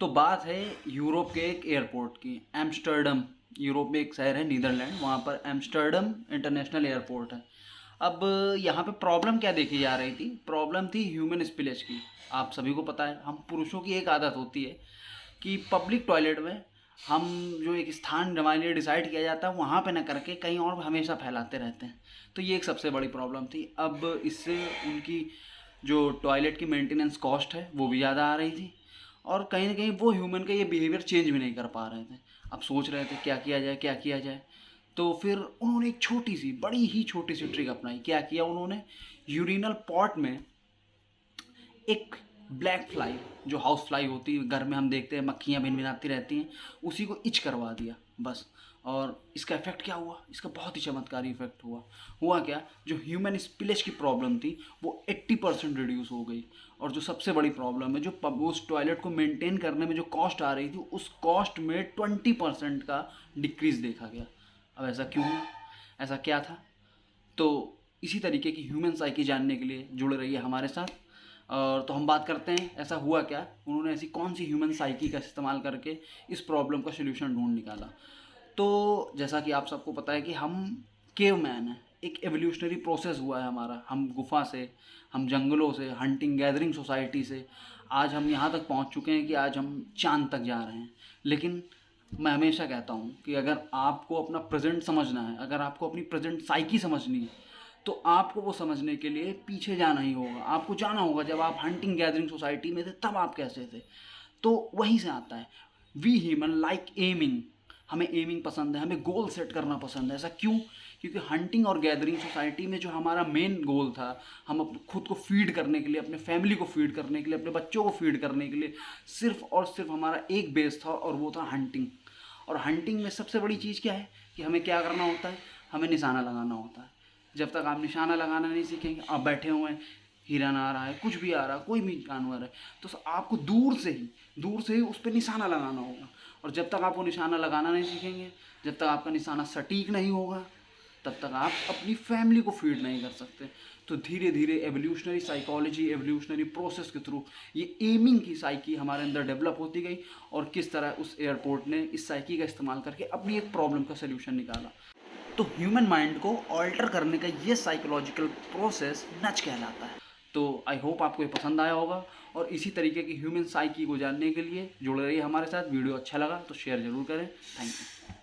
तो बात है यूरोप के एक एयरपोर्ट की, एम्स्टर्डम। यूरोप में एक शहर है नीदरलैंड, वहाँ पर एम्स्टर्डम इंटरनेशनल एयरपोर्ट है। अब यहाँ पे प्रॉब्लम क्या देखी जा रही थी? प्रॉब्लम थी ह्यूमन स्पिलेज की। आप सभी को पता है, हम पुरुषों की एक आदत होती है कि पब्लिक टॉयलेट में हम जो एक स्थान हमारे लिए डिसाइड किया जाता है वहाँ पे ना करके कहीं और हमेशा फैलाते रहते हैं। तो ये एक सबसे बड़ी प्रॉब्लम थी। अब इससे उनकी जो टॉयलेट की मेंटेनेंस कॉस्ट है वो भी ज़्यादा आ रही थी, और कहीं ना कहीं वो ह्यूमन का ये बिहेवियर चेंज भी नहीं कर पा रहे थे। अब सोच रहे थे क्या किया जाए, क्या किया जाए। तो फिर उन्होंने एक छोटी सी, बड़ी ही छोटी सी ट्रिक अपनाई। क्या किया उन्होंने? यूरिनल पॉट में एक ब्लैक फ्लाई, जो हाउस फ्लाई होती है घर में हम देखते हैं, मक्खियाँ भिनभिनाती रहती हैं, उसी को इच करवा दिया बस। और इसका इफेक्ट क्या हुआ? इसका बहुत ही चमत्कारी इफेक्ट हुआ। हुआ क्या? जो ह्यूमन स्पिलेज की प्रॉब्लम थी वो 80% रिड्यूस हो गई। और जो सबसे बड़ी प्रॉब्लम है, जो उस टॉयलेट को मेंटेन करने में जो कॉस्ट आ रही थी, उस कॉस्ट में 20% का डिक्रीज देखा गया। अब ऐसा क्यों हुआ? ऐसा क्या था? तो इसी तरीके की ह्यूमन साइकी जानने के लिए जुड़ रही है हमारे साथ। और तो हम बात करते हैं ऐसा हुआ क्या, उन्होंने ऐसी कौन सी ह्यूमन साइकी का इस्तेमाल करके इस प्रॉब्लम का सोल्यूशन ढूंढ निकाला। तो जैसा कि आप सबको पता है कि हम केव मैन हैं, एक एवोल्यूशनरी प्रोसेस हुआ है हमारा। हम गुफा से, हम जंगलों से, हंटिंग गैदरिंग सोसाइटी से आज हम यहाँ तक पहुँच चुके हैं कि आज हम चांद तक जा रहे हैं। लेकिन मैं हमेशा कहता हूँ कि अगर आपको अपना प्रेजेंट समझना है, अगर आपको अपनी प्रेजेंट साइकी समझनी है, तो आपको वो समझने के लिए पीछे जाना ही होगा। आपको जाना होगा जब आप हंटिंग गैदरिंग सोसाइटी में थे, तब आप कैसे थे। तो वहीं से आता है। We human like aiming. हमें एमिंग पसंद है, हमें गोल सेट करना पसंद है। ऐसा क्यों? क्योंकि हंटिंग और गैदरिंग सोसाइटी में जो हमारा मेन गोल था, हम अपने खुद को फीड करने के लिए, अपने फैमिली को फीड करने के लिए, अपने बच्चों को फीड करने के लिए सिर्फ और सिर्फ हमारा एक बेस था, और वो था हंटिंग। और हंटिंग में सबसे बड़ी चीज़ क्या है कि हमें क्या करना होता है? हमें निशाना लगाना होता है। जब तक आप निशाना लगाना नहीं सीखेंगे, आप बैठे हुए हैं, हिरन आ रहा है, कुछ भी आ रहा है, कोई भी जानवर है, तो आपको दूर से ही उस पर निशाना लगाना होगा। और जब तक आप वो निशाना लगाना नहीं सीखेंगे, जब तक आपका निशाना सटीक नहीं होगा, तब तक आप अपनी फैमिली को फीड नहीं कर सकते। तो धीरे धीरे एवोल्यूशनरी साइकोलॉजी, एवोल्यूशनरी प्रोसेस के थ्रू ये एमिंग की साइकी हमारे अंदर डेवलप होती गई, और किस तरह उस एयरपोर्ट ने इस साइकी का इस्तेमाल करके अपनी एक प्रॉब्लम का सोल्यूशन निकाला। तो ह्यूमन माइंड को ऑल्टर करने का ये साइकोलॉजिकल प्रोसेस नच कहलाता है। तो आई होप आपको ये पसंद आया होगा, और इसी तरीके की ह्यूमन साइकी को जानने के लिए जुड़े रहिए हमारे साथ। वीडियो अच्छा लगा तो शेयर ज़रूर करें। Thank you.